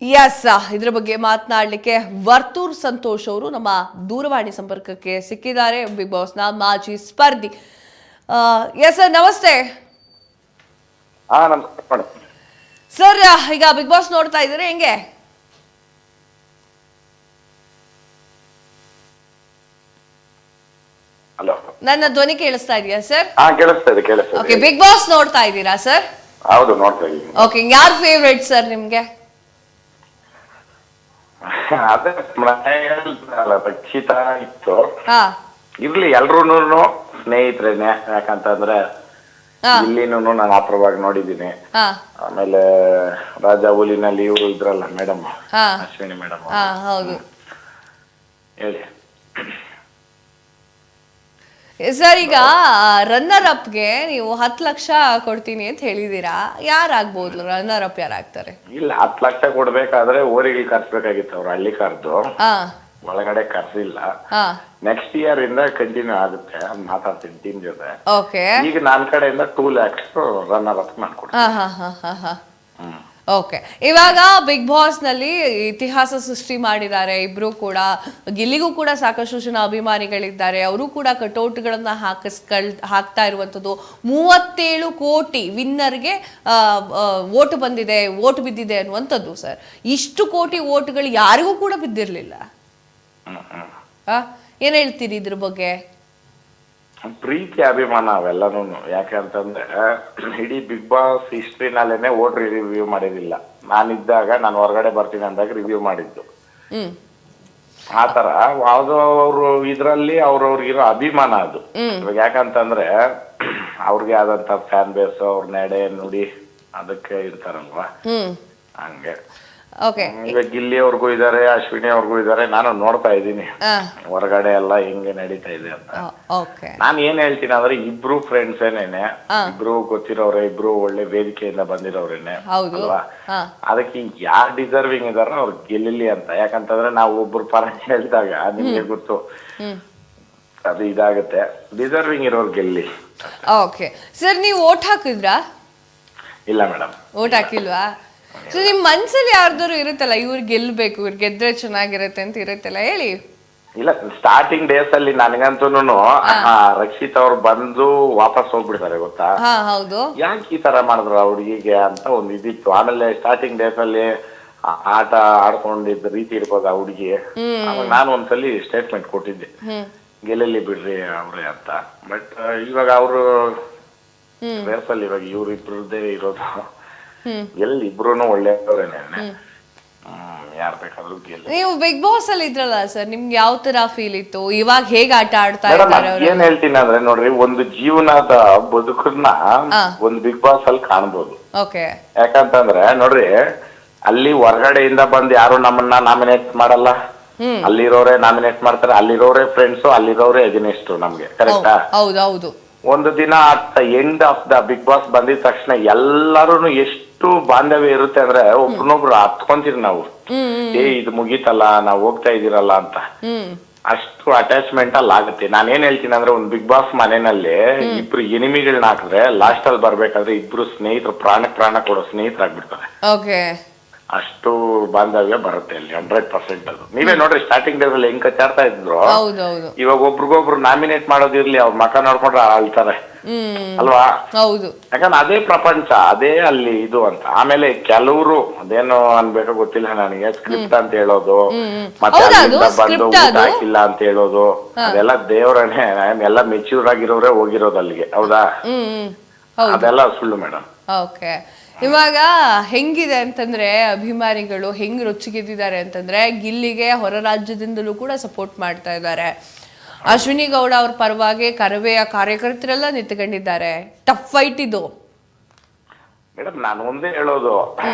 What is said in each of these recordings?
S, ಇದ್ರ ಬಗ್ಗೆ ಮಾತನಾಡಲಿಕ್ಕೆ ವರ್ತೂರ್ ಸಂತೋಷ್ ಅವರು ನಮ್ಮ ದೂರವಾಣಿ ಸಂಪರ್ಕಕ್ಕೆ ಸಿಕ್ಕಿದ್ದಾರೆ. ಬಿಗ್ ಬಾಸ್ನ ಮಾಜಿ ಸ್ಪರ್ಧಿ. ಎಸ್ ಸರ್, ನಮಸ್ತೆ. ನಮಸ್ಕಾರ ಸರ್, ಈಗ ಬಿಗ್ ಬಾಸ್ ನೋಡ್ತಾ ಇದ್ದೀರಿ ಹೆಂಗೆ? ಹಲೋ, ನನ್ನ ಧ್ವನಿ ಕೇಳಿಸ್ತಾ ಇದೆಯಾ ಸರ್? ಕೇಳಿಸ್ತಾ ಇದೆ. ಓಕೆ, ಬಿಗ್ ಬಾಸ್ ನೋಡ್ತಾ ಇದ್ದೀರಾ ಸರ್? ಹೌದು, ನೋಡ್ತಾ ಇದ್ದೀನಿ. ಓಕೆ, ಯಾರು ಫೇವ್ರೇಟ್ ಸರ್ ನಿಮ್ಗೆ? ಅದೇ ರಕ್ಷಿತಾ ಇತ್ತು. ಹಾ, ಇರ್ಲಿ, ಎಲ್ರೂನು ಸ್ನೇಹಿತರೇನೆ. ಯಾಕಂತಂದ್ರೆ ಇಲ್ಲಿನೂ ನಾನು ಅಪರವಾಗಿ ನೋಡಿದ್ದೀನಿ. ಹಾ, ಆಮೇಲೆ ರಾಜಾ ಹುಲಿನಲ್ಲಿ ಇವರು ಇದ್ರಲ್ಲ ಮೇಡಮ್, ಹಾ, ಅಶ್ವಿನಿ ಮೇಡಮ್. ಹಾ, ಹೌದು ಹೇಳಿ ಸರ್. ಈಗ ರನ್ನರ್ ಅಪ್ಗೆ ನೀವು 10 ಲಕ್ಷ ಕೊಡ್ತೀನಿ ಅಂತ ಹೇಳಿದೀರಾ. ಯಾರಾಗ್ಬೋದು ರನ್ನರ್ ಅಪ್? ಯಾರಾಗ್ತಾರೆ? ಇಲ್ಲ, 10 ಲಕ್ಷ ಕೊಡ್ಬೇಕಾದ್ರೆ ಊರಿಗೆ ಕರ್ಸ್ಬೇಕಾಗಿತ್ತು. ಅವ್ರು ಹಳ್ಳಿ ಕರ್ದು ಒಳಗಡೆ ಕರ್ಸಿಲ್ಲ. ನೆಕ್ಸ್ಟ್ ಇಯರ್ ಇಂದ ಕಂಟಿನ್ಯೂ ಆಗುತ್ತೆ ಅಂತ ಮಾತಾಡ್ತೀನಿ ಟೀಮ್ ಜೊತೆ. ಓಕೆ, ಈಗ ನನ್ನ ಕಡೆಯಿಂದ 2 lakhs ರನ್ನರ್ ಅಪ್ ಮಾಡ್ಕೊಡ್ತೀನಿ. ಓಕೆ. ಇವಾಗ ಬಿಗ್ ಬಾಸ್ ನಲ್ಲಿ ಇತಿಹಾಸ ಸೃಷ್ಟಿ ಮಾಡಿದ್ದಾರೆ ಇಬ್ರು ಕೂಡ. ಗಿಲ್ಲಿಗೂ ಕೂಡ ಸಾಕಷ್ಟು ಜನ ಅಭಿಮಾನಿಗಳಿದ್ದಾರೆ. ಅವರು ಕೂಡ ಕಟೌಟ್ಗಳನ್ನ ಹಾಕ್ತಾ ಇರುವಂತದ್ದು. 37 ಕೋಟಿ ವಿನ್ನರ್ಗೆ ವೋಟ್ ಬಂದಿದೆ, ವೋಟ್ ಬಿದ್ದಿದೆ ಅನ್ನುವಂಥದ್ದು ಸರ್. ಇಷ್ಟು ಕೋಟಿ ವೋಟ್ಗಳು ಯಾರಿಗೂ ಕೂಡ ಬಿದ್ದಿರ್ಲಿಲ್ಲ. ಏನ್ ಹೇಳ್ತೀರಿ ಇದ್ರ ಬಗ್ಗೆ? ಪ್ರೀತಿ ಅಭಿಮಾನ ಅವೆಲ್ಲನೂ. ಯಾಕಂತಂದ್ರೆ ಇಡೀ ಬಿಗ್ ಬಾಸ್ ಹಿಸ್ಟ್ರಿನಲ್ಲೇನೆ ವೋಟ್ ರಿವ್ಯೂ ಮಾಡಿದಿಲ್ಲ. ನಾನಿದ್ದಾಗ, ನಾನು ಹೊರಗಡೆ ಬರ್ತೀನಿ ಅಂದಾಗ ರಿವ್ಯೂ ಮಾಡಿದ್ದು. ಆತರ ಯಾವ್ದೋ ಅವ್ರು ಇದ್ರಲ್ಲಿ ಅವ್ರವ್ರಿಗಿರೋ ಅಭಿಮಾನ ಅದು. ಇವಾಗ ಯಾಕಂತಂದ್ರೆ ಅವ್ರಿಗೆ ಆದಂತ ಫ್ಯಾನ್ ಬೇಸ್, ಅವ್ರ ನಡೆ ನುಡಿ ಅದಕ್ಕೆ ಇರ್ತಾರಲ್ವಾ, ಹಂಗೆ. ಇವಾಗ ಗಿಲ್ಲಿ ಅವ್ರಿಗೂ ಇದಾರೆ, ಅಶ್ವಿನಿ ಅವ್ರಿಗೂ ಇದಾರೆ. ನಾನು ನೋಡ್ತಾ ಇದ್ದೀನಿ ಹೊರಗಡೆ ಎಲ್ಲ ಹೆಂಗೆ ನಡೀತಾ ಇದೆ ಅಂತ. ನಾನ್ ಏನ್ ಹೇಳ್ತೀನಿ ಅಂದ್ರೆ, ಇಬ್ರು ಫ್ರೆಂಡ್ಸ್ ಏನೇನೆ, ಇಬ್ರು ಗೊತ್ತಿರೋರೆ, ಇಬ್ರು ಒಳ್ಳೆ ವೇದಿಕೆಯಿಂದ ಬಂದಿರೋರೇನೆ ಅಲ್ವಾ. ಅದಕ್ಕೆ ಯಾರು ಡಿಸರ್ವಿಂಗ್ ಇದಾರ ಅವ್ರು ಗೆಲ್ಲಿ ಅಂತ. ಯಾಕಂತಂದ್ರೆ ನಾವು ಒಬ್ರು ಪರ ಹೇಳಿದಾಗ ನಿಮ್ಗೆ ಗೊತ್ತು ಅದು ಇದಾಗುತ್ತೆ. ಡಿಸರ್ವಿಂಗ್ ಇರೋರು ಗೆಲ್ಲಿ. ಓಕೆ ಸರ್, ನೀವು ವೋಟ್ ಹಾಕಿದ್ರಾ? ಇಲ್ಲ ಮೇಡಮ್, ವೋಟ್ ಹಾಕಿಲ್ವಾ? ಸೊ ನಿಮ್ ಮನ್ಸಲ್ಲಿ ಯಾರ್ದಾರು ಇರುತ್ತಲ್ಲ, ಇವ್ರು ಗೆಲ್ಬೇಕು, ಇವ್ರು ಗೆದ್ರೆ ಚೆನ್ನಾಗಿರುತ್ತೆ ಅಂತ ಇರುತ್ತಲ್ಲ, ಹೇಳಿ. ಇಲ್ಲ, ಸ್ಟಾರ್ಟಿಂಗ್ ಡೇಸ್ ಅಲ್ಲಿ ನನಗಂತೂನು ರಕ್ಷಿತ್ ಅವ್ರು ಬಂದು ವಾಪಸ್ ಹೋಗ್ಬಿಡ್ತಾರೆ ಗೊತ್ತಾ. ಹೌದು, ಯಾಕೆ ಈ ತರ ಮಾಡಿದ್ರು ಆ ಹುಡುಗಿಗೆ ಅಂತ ಒಂದು ಇದಿತ್ತು. ಆಮೇಲೆ ಸ್ಟಾರ್ಟಿಂಗ್ ಡೇಸ್ ಅಲ್ಲಿ ಆಟ ಆಡ್ಕೊಂಡಿದ್ದ ರೀತಿ ಇರ್ಬೋದು ಆ ಹುಡುಗಿ. ನಾನು ಒಂದ್ಸಲಿ ಸ್ಟೇಟ್ಮೆಂಟ್ ಕೊಟ್ಟಿದ್ದೆ, ಗೆಲ್ಲಲಿ ಬಿಡ್ರಿ ಅವ್ರೆ ಅಂತ. ಬಟ್ ಇವಾಗ ಅವರು ರೇಸಲ್ಲಿ ಇವಾಗ ಇವ್ರು ಇಬ್ರದ್ದೇ ಇರೋದು. ಎಲ್ಲಿ ಇಬ್ರು ಒಳ್ಳೆಯವ್ರೇನೆ, ಯಾರ್ ಬೇಕಾದ್ರೂ ಗೆಲ್ಲ. ನೀವು ಬಿಗ್ ಬಾಸ್ ಅಲ್ಲಿ ಇದ್ರಲ್ಲ ಸರ್, ನಿಮ್ಗೆ ಯಾವ ತರ ಫೀಲ್ ಇತ್ತು? ಇವಾಗ ಹೇಗ್ ಆಟ ಆಡ್ತಾ ಇದ್ದಾರೆ? ಏನ್ ಹೇಳ್ತೀನಿ ಅಂದ್ರೆ, ನೋಡ್ರಿ, ಒಂದು ಜೀವನದ ಬದುಕನ್ನ ಒಂದ್ ಬಿಗ್ ಬಾಸ್ ಅಲ್ಲಿ ಕಾಣ್ಬೋದು. ಯಾಕಂತಂದ್ರೆ ನೋಡ್ರಿ, ಅಲ್ಲಿ ಹೊರಗಡೆಯಿಂದ ಬಂದು ಯಾರು ನಮ್ಮನ್ನ ನಾಮಿನೇಟ್ ಮಾಡಲ್ಲ. ಅಲ್ಲಿರೋರೆ ನಾಮಿನೇಟ್ ಮಾಡ್ತಾರೆ, ಅಲ್ಲಿರೋರೆ ಫ್ರೆಂಡ್ಸ್, ಅಲ್ಲಿರೋರೆ ಎಗೇನಿಸ್ಟ್ ನಮ್ಗೆ. ಕರೆಕ್ಟಾ? ಹೌದೌದು. ಒಂದು ದಿನ at end of the Bigg Boss ಬಂದಿದ ತಕ್ಷಣ ಎಲ್ಲಾರು ಎಷ್ಟು ಬಾಂಧವ್ಯ ಇರುತ್ತೆ ಅಂದ್ರೆ, ಒಬ್ರನ್ನೊಬ್ರು ಹತ್ಕೊಂತೀರಿ ನಾವು. ಇದು ಮುಗೀತಲ್ಲ, ನಾವ್ ಹೋಗ್ತಾ ಇದೀರಲ್ಲ ಅಂತ. ಅಷ್ಟು ಅಟ್ಯಾಚ್ಮೆಂಟ್ ಅಲ್ಲಿ ಆಗುತ್ತೆ. ನಾನೇನ್ ಹೇಳ್ತೀನಿ ಅಂದ್ರೆ, ಒಂದ್ ಬಿಗ್ ಬಾಸ್ ಮನೆಯಲ್ಲಿ ಇಬ್ರು ಎನಿಮಿಗಳನ್ನ ಹಾಕಿದ್ರೆ ಲಾಸ್ಟ್ ಅಲ್ಲಿ ಬರ್ಬೇಕಾದ್ರೆ ಇಬ್ರು ಸ್ನೇಹಿತರು, ಪ್ರಾಣ ಕೊಡೋ ಸ್ನೇಹಿತರಾಗ್ಬಿಡ್ತಾರೆ. ಅಷ್ಟು ಬಾಂಧವ್ಯ ಬರುತ್ತೆ ಅಲ್ಲಿ 100%. ಅದು ನೀವೇ ನೋಡ್ರಿ, ಸ್ಟಾರ್ಟಿಂಗ್ ಡೇಸ್ ಅಲ್ಲಿ ಹೆಂಗ್ ಕಚ್ಚಾಡ್ತಾ ಇದ್ರು. ಇವಾಗ ಒಬ್ರಿಗೊಬ್ರು ನಾಮಿನೇಟ್ ಮಾಡೋದಿರ್ಲಿ, ಅವ್ರ ಮಕ ನೋಡ್ಕೊಂಡ್ರೆ ಅಳ್ತಾರೆ ಅಲ್ವಾ. ಯಾಕಂದ್ರೆ ಅದೇ ಪ್ರಪಂಚ, ಅದೇ ಅಲ್ಲಿ ಇದು ಅಂತ. ಆಮೇಲೆ ಕೆಲವರು ಅದೇನೋ ಅನ್ಬೇಕೋ ಗೊತ್ತಿಲ್ಲ ನನಗೆ, ಸ್ಕ್ರಿಪ್ಟ್ ಅಂತ ಹೇಳೋದು, ಮತ್ತೆ ಅಲ್ಲಿಂದ ಬಂದು ಊಟ ಹಾಕಿಲ್ಲ ಅಂತ ಹೇಳೋದು, ಅದೆಲ್ಲ ದೇವರನ್ನೇ. ಎಲ್ಲ ಮೆಚ್ಯೂರ್ ಆಗಿರೋರೇ ಹೋಗಿರೋದು ಅಲ್ಲಿಗೆ, ಹೌದಾ? ಅದೆಲ್ಲ ಸುಳ್ಳು ಮೇಡಮ್. ಇವಾಗ ಹೆಂಗಿದೆ ಅಂತಂದ್ರೆ, ಅಭಿಮಾನಿಗಳು ಹೆಂಗ್ ರೊಚ್ಚಿಗೆದ್ದಿದ್ದಾರೆ ಅಂತಂದ್ರೆ, ಗಿಲ್ಲಿಗೆ ಹೊರ ರಾಜ್ಯದಿಂದಲೂ ಕೂಡ ಸಪೋರ್ಟ್ ಮಾಡ್ತಾ ಇದ್ದಾರೆ. ಅಶ್ವಿನಿ ಗೌಡ ಅವ್ರ ಪರವಾಗಿ ಕರವೆಯ ಕಾರ್ಯಕರ್ತರೆಲ್ಲ ನಿಂತ್ಕೊಂಡಿದ್ದಾರೆ. ಟಫ್ ಫೈಟ್ ಇದು ಮೇಡಮ್. ನಾನು ಒಂದೇ ಹೇಳೋದು,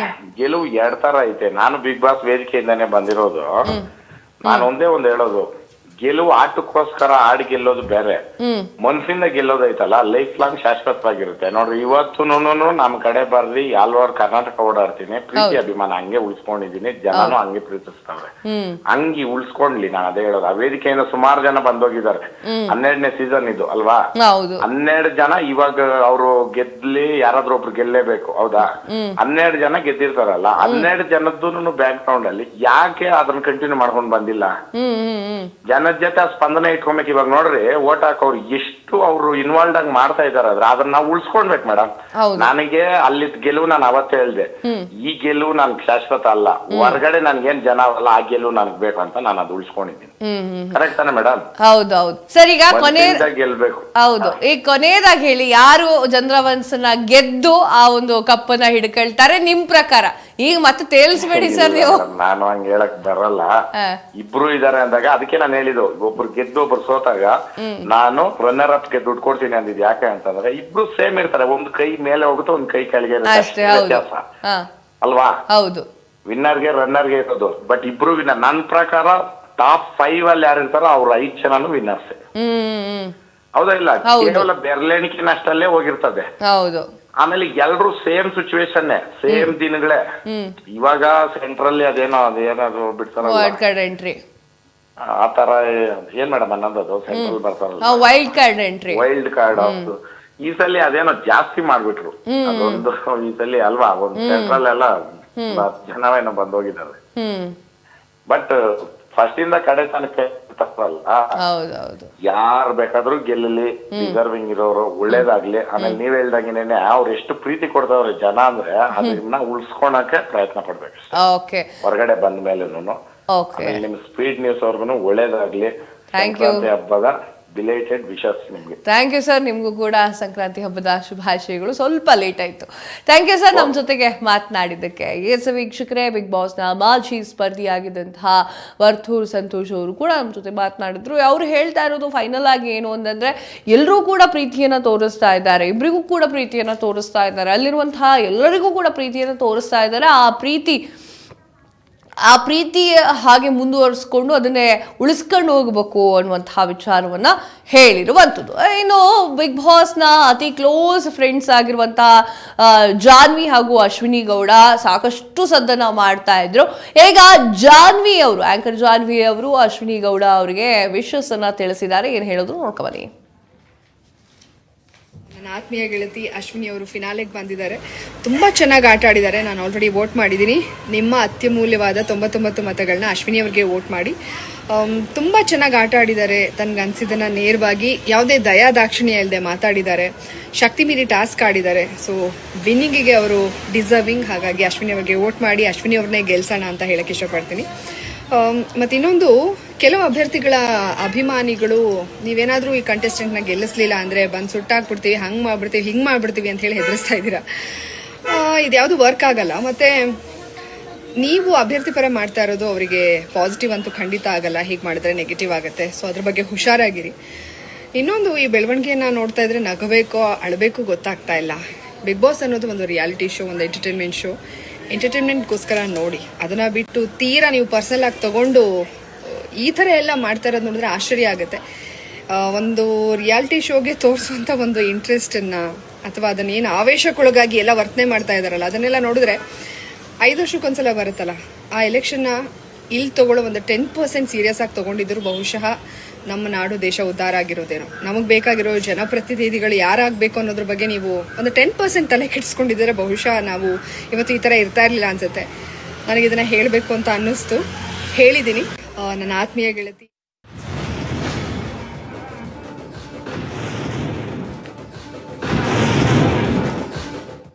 ಗೆಲುವು 2 ತರ ಐತೆ. ನಾನು ಬಿಗ್ ಬಾಸ್ ವೇದಿಕೆಯಿಂದಾನೇ ಬಂದಿರೋದು. ನಾನು ಒಂದೇ ಹೇಳೋದು, ಗೆಲುವು ಆಟಕ್ಕೋಸ್ಕರ ಆಡ್ ಗೆಲ್ಲೋದು ಬೇರೆ, ಮನ್ಸಿಂದ ಗೆಲ್ಲೋದೈತಲ್ಲ ಲೈಫ್ ಲಾಂಗ್ ಶಾಶ್ವತವಾಗಿರುತ್ತೆ. ನೋಡ್ರಿ ಇವತ್ತು ನಮ್ ಕಡೆ ಬರ್ರಿ ಆಲ್ ಕರ್ನಾಟಕ ಓಡಾಡ್ತೀನಿ, ಪ್ರೀತಿ ಅಭಿಮಾನ ಹಂಗೆ ಉಳಿಸ್ಕೊಂಡಿದೀನಿ, ಜನನು ಹಂಗೆ ಪ್ರೀತಿಸ್ತಾವ್ರೆ. ಹಂಗಿ ಉಳಿಸ್ಕೊಂಡ್ಲಿ, ನಾನು ಅದೇ ಹೇಳೋದು. ಆ ವೇದಿಕೆಯಿಂದ ಸುಮಾರು ಜನ ಬಂದೋಗಿದ್ದಾರೆ. 12ನೇ ಸೀಸನ್ ಇದು ಅಲ್ವಾ, 12 ಜನ ಇವಾಗ ಅವರು ಗೆದ್ಲಿ, ಯಾರಾದ್ರೂ ಒಬ್ರು ಗೆಲ್ಲೇಬೇಕು ಹೌದಾ. 12 ಜನ ಗೆದ್ದಿರ್ತಾರಲ್ಲ, 12 ಜನದ್ದು ಬ್ಯಾಕ್ ಗ್ರೌಂಡ್ ಅಲ್ಲಿ ಯಾಕೆ ಅದನ್ನ ಕಂಟಿನ್ಯೂ ಮಾಡ್ಕೊಂಡ್ ಬಂದಿಲ್ಲ? ಜನದ ಜೊತೆ ಸ್ಪಂದನೆ ಇಟ್ಕೊಬೇಕು. ಇವಾಗ ನೋಡ್ರಿ ಓಟ್ ಹಾಕೋರು ಎಷ್ಟು ಅವ್ರು ಇನ್ವಾಲ್ವ್ ಆಗಿ ಮಾಡ್ತಾ ಇದಾರೆ ಆದ್ರೆ ಅದನ್ನ ನಾವು ಉಳ್ಸ್ಕೊಳ್ಬೇಕು ಮೇಡಮ್. ನನಗೆ ಅಲ್ಲಿ ಗೆಲುವು ನಾನು ಅವತ್ತೇ ಹೇಳ್ದೆ, ಈ ಗೆಲುವು ನನ್ಗೆ ಶಾಶ್ವತ ಅಲ್ಲ, ಹೊರಗಡೆ ನನ್ಗೇನ್ ಜನ ಅಲ್ಲ, ಆ ಗೆಲುವು ನನ್ಗೆ ಬೇಕು ಅಂತ ನಾನು ಅದು ಉಳ್ಸ್ಕೊಂಡಿದ್ದೀನಿ. ಕರೆಕ್ಟ್ ತಾನೆ ಮೇಡಮ್? ಹೌದೌದು ಸರ್. ಈಗ ಗೆಲ್ಬೇಕು. ಹೌದು, ಈಗ ಕೊನೆಯದಾಗಿ ಹೇಳಿ, ಯಾರು ಚಂದ್ರವಂಶನ ಗೆದ್ದು ಆ ಒಂದು ಕಪ್ಪನ್ನ ಹಿಡ್ಕೊಳ್ತಾರೆ ನಿಮ್ ಪ್ರಕಾರ? ಈಗ ಮತ್ತೆ ತೇಲ್ಸ್ಬೇಡಿ ಸರ್ ನೀವು. ನಾನು ಹಂಗ ಹೇಳಕ್ ಬರಲ್ಲ. ಇಬ್ರು ಇದಾರೆ ಅಂದಾಗ ಅದಕ್ಕೆ ನಾನು ಹೇಳಿದ್ದು, ಒಬ್ರು ಗೆದ್ದು ಒಬ್ರು ಸೋತಾಗ ನಾನು ರನ್ನರ್ ಅಪ್ ಗೆ ದುಡ್ಡು ಕೊಡ್ತೀನಿ ಅಂದಿದ್ದು. ಯಾಕೆ ಅಂತಂದ್ರೆ ಇಬ್ರು ಸೇಮ್ ಇರ್ತಾರೆ, ಒಂದ್ ಕೈ ಮೇಲೆ ಹೋಗುತ್ತೆ, ಒಂದ್ ಕೈ ಕೆಳಗೆ ಇರುತ್ತೆ ಅಲ್ವಾ. ಹೌದು, ವಿನ್ನರ್ಗೆ ರನ್ನರ್ಗೆ ಇರೋದು, ಬಟ್ ಇಬ್ರು ವಿನ್ನರ್. ನನ್ನ ಪ್ರಕಾರ ಟಾಪ್ 5 ಅಲ್ಲಿ ಯಾರು ಇರ್ತಾರೋ ಅವ್ರು 5 ಜನನು ವಿನ್ನರ್ಸ್. ಹೌದಾ ಇಲ್ಲ? ಕೇವಲ ಬೆರಳೆಣಿಕೆನಷ್ಟಲ್ಲೇ ಹೋಗಿರ್ತದೆ. ಹೌದು. ಆಮೇಲೆ ಎಲ್ರು ಸೇಮ್ ಸಿಚುವೇಶನ್, ಸೇಮ್ ದಿನಗಳೇ. ಇವಾಗ ಸೆಂಟ್ರಲ್ಲಿ ಅದೇನಾದ್ರು ಬಿಡ್ತಾರ ಆತರ. ಏನ್ ಮೇಡಮ್ ಅನ್ನೋದು ಸೆಂಟ್ರಲ್ ಬರ್ತಾರಲ್ಲ ವೈಲ್ಡ್ ಕಾರ್ಡ್ ಆಫ್ ಈ ಸಲ ಅದೇನೋ ಜಾಸ್ತಿ ಮಾಡ್ಬಿಟ್ರು. ಅದೊಂದು ಈ ಸಲ ಅಲ್ವಾ, ಒಂದು ಸೆಂಟ್ರಲ್ ಎಲ್ಲ ಜನವೇನೋ ಬಂದೋಗಿದ್ದಾರೆ. ಬಟ್ ಫಸ್ಟ್ ಇಂದ ಕಡೆ ತನಕ ತಪ್ಪಲ್ಲ, ಯಾರು ಬೇಕಾದ್ರೂ ಗೆಲ್ಲಲಿ, ಡಿಸರ್ವಿಂಗ್ ಇರೋರು ಒಳ್ಳೇದಾಗ್ಲಿ. ಆಮೇಲೆ ನೀವ್ ಹೇಳ್ದಂಗೆನೆ ಅವ್ರು ಎಷ್ಟು ಪ್ರೀತಿ ಕೊಡ್ತಾವ್ರೆ ಜನ ಅಂದ್ರೆ ಅದನ್ನ ಉಳ್ಸ್ಕೊಳಕ್ಕೆ ಪ್ರಯತ್ನ ಪಡ್ಬೇಕು ಹೊರಗಡೆ ಬಂದ ಮೇಲೆನು. ನಿಮ್ ಸ್ಪೀಡ್ ನ್ಯೂಸ್ ಅವ್ರಿಗೂ ಒಳ್ಳೇದಾಗ್ಲಿ. ಸಂಕ್ರಾಂತಿ ಹಬ್ಬದ ಬಿಲೇಟೆಡ್ ವಿಶಸ್ ನಿಮ್ಗೆ. Thank you sir. ನಿಮ್ಗೂ ಕೂಡ ಸಂಕ್ರಾಂತಿ ಹಬ್ಬದ ಶುಭಾಶಯಗಳು. ಸ್ವಲ್ಪ ಲೇಟ್ ಆಯ್ತು. ಥ್ಯಾಂಕ್ ಯು ಸರ್ ನಮ್ಮ ಜೊತೆಗೆ ಮಾತನಾಡಿದ್ದಕ್ಕೆ. ಎಸ್ ವೀಕ್ಷಕರೇ, ಬಿಗ್ ಬಾಸ್ನ ಮಾಜಿ ಸ್ಪರ್ಧಿಯಾಗಿದ್ದಂತಹ ವರ್ತೂರ್ ಸಂತೋಷ್ ಅವರು ಕೂಡ ನಮ್ಮ ಜೊತೆ ಮಾತನಾಡಿದ್ರು. ಅವ್ರು ಹೇಳ್ತಾ ಇರೋದು ಫೈನಲ್ ಆಗಿ ಏನು ಅಂತಂದ್ರೆ, ಎಲ್ಲರೂ ಕೂಡ ಪ್ರೀತಿಯನ್ನ ತೋರಿಸ್ತಾ ಇದ್ದಾರೆ, ಇಬ್ಬರಿಗೂ ಕೂಡ ಪ್ರೀತಿಯನ್ನ ತೋರಿಸ್ತಾ ಇದ್ದಾರೆ, ಅಲ್ಲಿರುವಂತಹ ಎಲ್ಲರಿಗೂ ಕೂಡ ಪ್ರೀತಿಯನ್ನ ತೋರಿಸ್ತಾ ಇದ್ದಾರೆ. ಆ ಪ್ರೀತಿ ಹಾಗೆ ಮುಂದುವರಿಸ್ಕೊಂಡು ಅದನ್ನೇ ಉಳಿಸ್ಕೊಂಡು ಹೋಗ್ಬೇಕು ಅನ್ನುವಂತಹ ವಿಚಾರವನ್ನ ಹೇಳಿರುವಂಥದ್ದು. ಇನ್ನು ಬಿಗ್ ಬಾಸ್ನ ಅತಿ ಕ್ಲೋಸ್ ಫ್ರೆಂಡ್ಸ್ ಆಗಿರುವಂತಹ ಜಾನ್ವಿ ಹಾಗೂ ಅಶ್ವಿನಿ ಗೌಡ ಸಾಕಷ್ಟು ಸದ್ದನ್ನ ಮಾಡ್ತಾ ಇದ್ರು. ಈಗ ಜಾನ್ವಿ ಅವರು, ಆಂಕರ್ ಜಾನ್ವಿ ಅವರು ಅಶ್ವಿನಿ ಗೌಡ ಅವರಿಗೆ ವಿಶಸ್ ಅನ್ನ ತಿಳಿಸಿದ್ದಾರೆ. ಏನ್ ಹೇಳಿದ್ರು ನೋಡ್ಕೊಬನ್ನಿ. ನನ್ನ ಆತ್ಮೀಯ ಗೆಳತಿ ಅಶ್ವಿನಿ ಅವರು ಫಿನಾಲೆಗೆ ಬಂದಿದ್ದಾರೆ. ತುಂಬ ಚೆನ್ನಾಗಿ ಆಟ ಆಡಿದ್ದಾರೆ. ನಾನು ಆಲ್ರೆಡಿ ವೋಟ್ ಮಾಡಿದ್ದೀನಿ. ನಿಮ್ಮ ಅತ್ಯಮೂಲ್ಯವಾದ 99 ಮತಗಳನ್ನ ಅಶ್ವಿನಿ ಅವ್ರಿಗೆ ವೋಟ್ ಮಾಡಿ. ತುಂಬ ಚೆನ್ನಾಗಿ ಆಟ ಆಡಿದ್ದಾರೆ. ತನಗೆ ಅನಿಸಿದ್ದನ್ನು ನೇರವಾಗಿ ಯಾವುದೇ ದಯಾದಾಕ್ಷಿಣ್ಯ ಇಲ್ಲದೆ ಮಾತಾಡಿದ್ದಾರೆ. ಶಕ್ತಿ ಮೀರಿ ಟಾಸ್ಕ್ ಆಡಿದ್ದಾರೆ. ಸೊ ವಿನ್ನಿಂಗಿಗೆ ಅವರು ಡಿಸರ್ವಿಂಗ್. ಹಾಗಾಗಿ ಅಶ್ವಿನಿ ಅವ್ರಿಗೆ ವೋಟ್ ಮಾಡಿ ಅಶ್ವಿನಿ ಅವ್ರನ್ನೇ ಗೆಲ್ಸೋಣ ಅಂತ ಹೇಳಕ್ಕೆ ಇಷ್ಟಪಡ್ತೀನಿ. ಮತ್ತು ಇನ್ನೊಂದು, ಕೆಲವು ಅಭ್ಯರ್ಥಿಗಳ ಅಭಿಮಾನಿಗಳು ನೀವೇನಾದರೂ ಈ ಕಂಟೆಸ್ಟೆಂಟ್ನ ಗೆಲ್ಲಿಸ್ಲಿಲ್ಲ ಅಂದರೆ ಬಂದು ಸುಟ್ಟಾಕ್ಬಿಡ್ತೀವಿ, ಹಂಗೆ ಮಾಡ್ಬಿಡ್ತೀವಿ, ಹಿಂಗೆ ಮಾಡ್ಬಿಡ್ತೀವಿ ಅಂತ ಹೇಳಿ ಹೆದರಿಸ್ತಾ ಇದ್ದೀರಾ. ಇದ್ಯಾವುದು ವರ್ಕ್ ಆಗಲ್ಲ. ಮತ್ತು ನೀವು ಅಭ್ಯರ್ಥಿ ಪರ ಮಾಡ್ತಾ ಇರೋದು ಅವರಿಗೆ ಪಾಸಿಟಿವ್ ಅಂತೂ ಖಂಡಿತ ಆಗಲ್ಲ. ಹೀಗೆ ಮಾಡಿದ್ರೆ ನೆಗೆಟಿವ್ ಆಗುತ್ತೆ. ಸೊ ಅದ್ರ ಬಗ್ಗೆ ಹುಷಾರಾಗಿರಿ. ಇನ್ನೊಂದು, ಈ ಬೆಳವಣಿಗೆಯನ್ನು ನೋಡ್ತಾ ಇದ್ರೆ ನಗಬೇಕೋ ಅಳಬೇಕೋ ಗೊತ್ತಾಗ್ತಾ ಇಲ್ಲ. ಬಿಗ್ ಬಾಸ್ ಅನ್ನೋದು ಒಂದು ರಿಯಾಲಿಟಿ ಶೋ, ಒಂದು ಎಂಟರ್ಟೈನ್ಮೆಂಟ್ ಶೋ. ಎಂಟರ್ಟೈನ್ಮೆಂಟ್ಗೋಸ್ಕರ ನೋಡಿ, ಅದನ್ನ ಬಿಟ್ಟು ತೀರಾ ನೀವು ಪರ್ಸನಲ್ ಆಗಿ ತಗೊಂಡು ಈ ಥರ ಎಲ್ಲ ಮಾಡ್ತಾ ಇರೋದು ನೋಡಿದ್ರೆ ಆಶ್ಚರ್ಯ ಆಗುತ್ತೆ. ಒಂದು ರಿಯಾಲಿಟಿ ಶೋಗೆ ತೋರಿಸುವಂಥ ಒಂದು ಇಂಟ್ರೆಸ್ಟನ್ನು ಅಥವಾ ಅದನ್ನೇನು ಆವೇಶಕ್ಕೊಳಗಾಗಿ ಎಲ್ಲ ವರ್ತನೆ ಮಾಡ್ತಾ ಇದ್ದಾರಲ್ಲ, ಅದನ್ನೆಲ್ಲ ನೋಡಿದ್ರೆ 5 ವರ್ಷಕ್ಕೊಂದ್ಸಲ ಬರುತ್ತಲ್ಲ, ಆ ಎಲೆಕ್ಷನ್ನ ಇಲ್ಲಿ ತಗೊಳ್ಳೋ ಒಂದು 10% ಸೀರಿಯಸ್ ಆಗಿ ತೊಗೊಂಡಿದ್ರು ಬಹುಶಃ ನಮ್ಮ ನಾಡು ದೇಶ ಉದ್ಧಾರ ಆಗಿರೋದೇನೋ. ನಮಗೆ ಬೇಕಾಗಿರೋ ಜನಪ್ರತಿನಿಧಿಗಳು ಯಾರಾಗಬೇಕು ಅನ್ನೋದ್ರ ಬಗ್ಗೆ ನೀವು ಒಂದು 10% ತಲೆ ಕೆಡಿಸ್ಕೊಂಡಿದ್ದಾರೆ. ಬಹುಶಃ ನಾವು ಇವತ್ತು ಈ ಥರ ಇರ್ತಾ ಇರಲಿಲ್ಲ ಅನ್ಸುತ್ತೆ. ನನಗೆ ಇದನ್ನು ಹೇಳಬೇಕು ಅಂತ ಅನ್ನಿಸ್ತು, ಹೇಳಿದ್ದೀನಿ. ನನ್ನ ಆತ್ಮೀಯ ಗೆಳತಿ